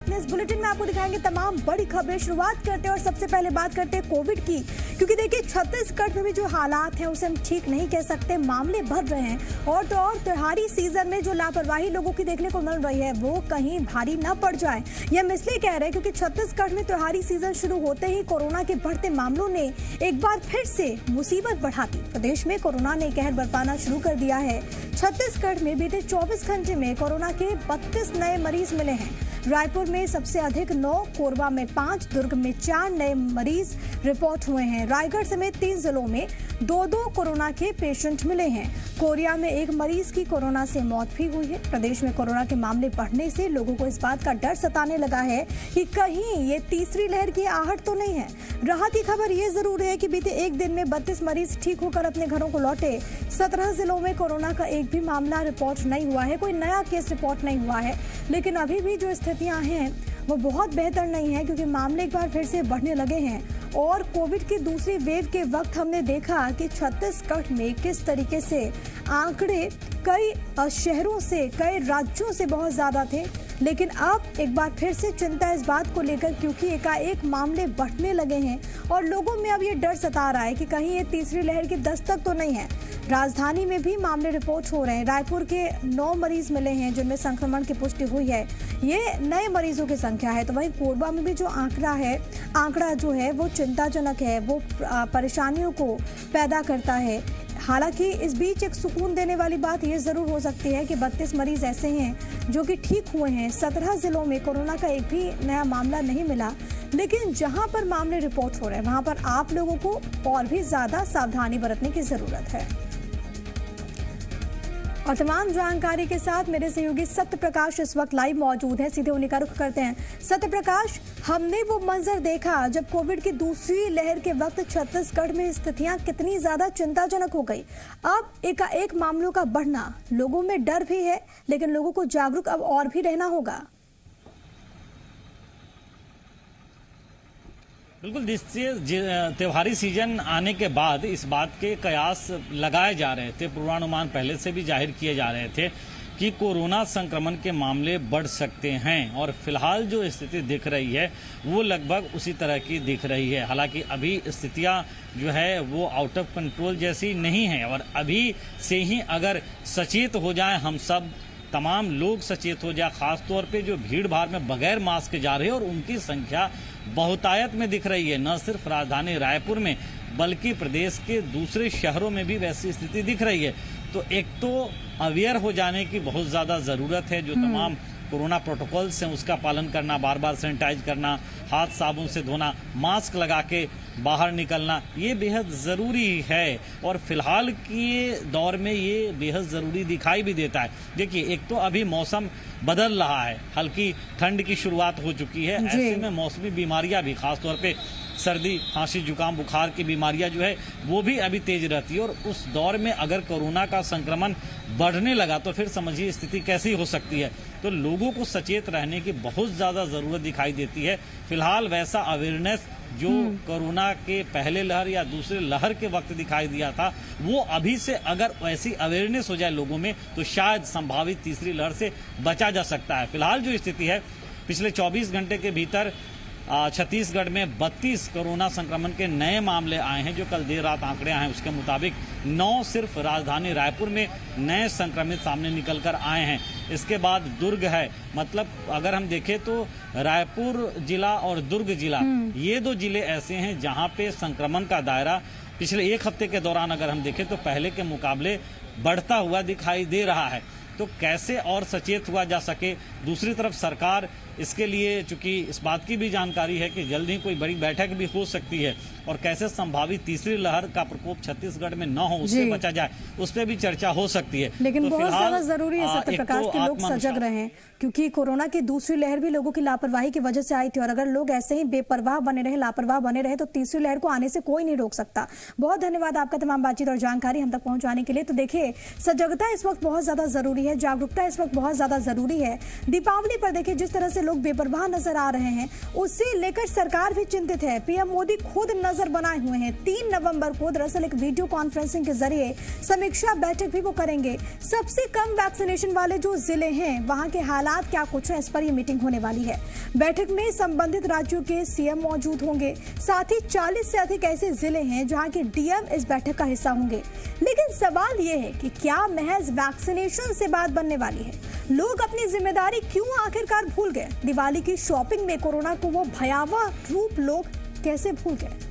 अपने इस बुलेटिन में आपको दिखाएंगे तमाम बड़ी खबरें। शुरुआत करते हैं और सबसे पहले बात करते हैं कोविड की, क्योंकि देखिए छत्तीसगढ़ में भी जो हालात हैं उसे हम ठीक नहीं कह सकते। मामले बढ़ रहे हैं और तो और त्योहारी सीजन में जो लापरवाही लोगों की देखने को मिल रही है वो कहीं भारी न पड़ जाए। ये हम इसलिए कह रहे हैं क्योंकि छत्तीसगढ़ में त्योहारी सीजन शुरू होते ही कोरोना के बढ़ते मामलों ने एक बार फिर से मुसीबत बढ़ा दी। प्रदेश में कोरोना ने कहर बरपाना शुरू कर दिया है। छत्तीसगढ़ में बीते 24 घंटे में कोरोना के 32 नए मरीज मिले हैं। रायपुर में सबसे अधिक 9, कोरबा में 5, दुर्ग में 4 नए मरीज रिपोर्ट हुए हैं। रायगढ़ समेत 3 जिलों में 2 कोरोना के पेशेंट मिले हैं। कोरिया में 1 मरीज की कोरोना से मौत भी हुई है। प्रदेश में कोरोना के मामले बढ़ने से लोगों को इस बात का डर सताने लगा है कि कहीं ये तीसरी लहर की आहट तो नहीं है। राहत की खबर ये जरूर है कि बीते एक दिन में 32 मरीज ठीक होकर अपने घरों को लौटे। 17 जिलों में कोरोना का एक भी मामला रिपोर्ट नहीं हुआ है, कोई नया केस रिपोर्ट नहीं हुआ है। लेकिन अभी भी जो स्थितियां हैं वो बहुत बेहतर नहीं है, क्योंकि मामले एक बार फिर से बढ़ने लगे हैं। और कोविड की दूसरी वेव के वक्त हमने देखा कि छत्तीसगढ़ में किस तरीके से आंकड़े कई शहरों से, कई राज्यों से बहुत ज्यादा थे। लेकिन अब एक बार फिर से चिंता इस बात को लेकर, क्योंकि एकाएक मामले बढ़ने लगे हैं और लोगों में अब ये डर सता रहा है कि कहीं ये तीसरी लहर की दस्तक तो नहीं है। राजधानी में भी मामले रिपोर्ट हो रहे हैं। रायपुर के 9 मरीज मिले हैं जिनमें संक्रमण की पुष्टि हुई है। ये नए मरीजों की संख्या है। तो वहीं कोरबा में भी जो आंकड़ा जो है वो चिंताजनक है, वो परेशानियों को पैदा करता है। हालांकि इस बीच एक सुकून देने वाली बात यह जरूर हो सकती है कि 32 मरीज ऐसे हैं जो कि ठीक हुए हैं। 17 जिलों में कोरोना का एक भी नया मामला नहीं मिला। लेकिन जहां पर मामले रिपोर्ट हो रहे हैं वहां पर आप लोगों को और भी ज्यादा सावधानी बरतने की जरूरत है। और तमाम जानकारी के साथ मेरे सहयोगी सत्य प्रकाश इस वक्त लाइव मौजूद है। सीधे उन्हीं का रुख करते हैं। सत्य प्रकाश, हमने वो मंजर देखा जब कोविड की दूसरी लहर के वक्त छत्तीसगढ़ में स्थितियां कितनी ज्यादा चिंताजनक हो गई। अब एकाएक मामलों का बढ़ना, लोगों में डर भी है, लेकिन लोगों को जागरूक अब और भी रहना होगा। बिल्कुल, त्योहारी सीजन आने के बाद इस बात के कयास लगाए जा रहे थे, पूर्वानुमान पहले से भी जाहिर किए जा रहे थे कि कोरोना संक्रमण के मामले बढ़ सकते हैं। और फिलहाल जो स्थिति दिख रही है वो लगभग उसी तरह की दिख रही है। हालांकि अभी स्थितियां जो है वो आउट ऑफ कंट्रोल जैसी नहीं है। और अभी से ही अगर सचेत हो जाए, हम सब तमाम लोग सचेत हो जाए, खास तौर पे जो भीड़ भाड़ में बगैर मास्क जा रहे हैं और उनकी संख्या बहुतायत में दिख रही है। न सिर्फ राजधानी रायपुर में बल्कि प्रदेश के दूसरे शहरों में भी वैसी स्थिति दिख रही है। तो एक तो अवेयर हो जाने की बहुत ज्यादा जरूरत है। जो तमाम कोरोना प्रोटोकॉल्स हैं उसका पालन करना, बार बार सैनिटाइज करना, हाथ साबुन से धोना, मास्क लगा के बाहर निकलना, ये बेहद ज़रूरी है। और फिलहाल के दौर में ये बेहद ज़रूरी दिखाई भी देता है। देखिए, एक तो अभी मौसम बदल रहा है, हल्की ठंड की शुरुआत हो चुकी है। ऐसे में मौसमी बीमारियां भी, खासतौर पे सर्दी, खांसी, जुकाम, बुखार की बीमारियां जो है वो भी अभी तेज रहती है। और उस दौर में अगर कोरोना का संक्रमण बढ़ने लगा तो फिर समझिए स्थिति कैसी हो सकती है। तो लोगों को सचेत रहने की बहुत ज़्यादा ज़रूरत दिखाई देती है। फिलहाल वैसा अवेयरनेस जो कोरोना के पहले लहर या दूसरे लहर के वक्त दिखाई दिया था, वो अभी से अगर वैसी अवेयरनेस हो जाए लोगों में तो शायद संभावित तीसरी लहर से बचा जा सकता है। फिलहाल जो स्थिति है, पिछले 24 घंटे के भीतर छत्तीसगढ़ में 32 कोरोना संक्रमण के नए मामले आए हैं। जो कल देर रात आंकड़े आए हैं उसके मुताबिक 9 सिर्फ राजधानी रायपुर में नए संक्रमित सामने निकल कर आए हैं। इसके बाद दुर्ग है, मतलब अगर हम देखें तो रायपुर जिला और दुर्ग जिला, ये 2 जिले ऐसे हैं जहां पे संक्रमण का दायरा पिछले एक हफ्ते के दौरान अगर हम देखें तो पहले के मुकाबले बढ़ता हुआ दिखाई दे रहा है। तो कैसे और सचेत हुआ जा सके। दूसरी तरफ सरकार इसके लिए, चूंकि इस बात की भी जानकारी है कि जल्द ही कोई बड़ी बैठक भी हो सकती है और कैसे संभावित तीसरी लहर का प्रकोप छत्तीसगढ़ में न हो, उससे बचा जाए, उस पर भी चर्चा हो सकती है। लेकिन तो बहुत ज्यादा जरूरी है सत्य प्रकाश के लोग सजग रहें, क्योंकि कोरोना की दूसरी लहर भी लोगों की लापरवाही की वजह से आई थी। और अगर लोग ऐसे ही बेपरवाह बने रहे, लापरवाह बने रहे, तो तीसरी लहर को आने से कोई नहीं रोक सकता। बहुत धन्यवाद आपका तमाम बातचीत और जानकारी हम तक पहुंचाने के लिए। तो देखिए, सजगता इस वक्त बहुत ज्यादा जरूरी है, जागरूकता इस वक्त बहुत ज्यादा जरूरी है। दीपावली पर देखिए जिस तरह से लोग बेपरवाह नजर आ रहे हैं, उसे लेकर सरकार भी चिंतित है। पीएम मोदी खुद नजर बनाए हुए हैं। 3 नवंबर को दरअसल एक वीडियो कॉन्फ्रेंसिंग के जरिए समीक्षा बैठक भी वो करेंगे। सबसे कम वैक्सीनेशन वाले जो जिले हैं वहां के हालात क्या कुछ है, इस पर यह मीटिंग होने वाली है। बैठक में संबंधित राज्यों के सीएम मौजूद होंगे। साथ ही 40 से अधिक ऐसे जिले हैं जहां के डीएम इस बैठक का हिस्सा होंगे। लेकिन सवाल यह है कि क्या महज वैक्सीनेशन से बात बनने वाली है? लोग अपनी जिम्मेदारी क्यों आखिरकार भूल गए? दिवाली की शॉपिंग में कोरोना को वो भयावह रूप लोग कैसे भूल गए?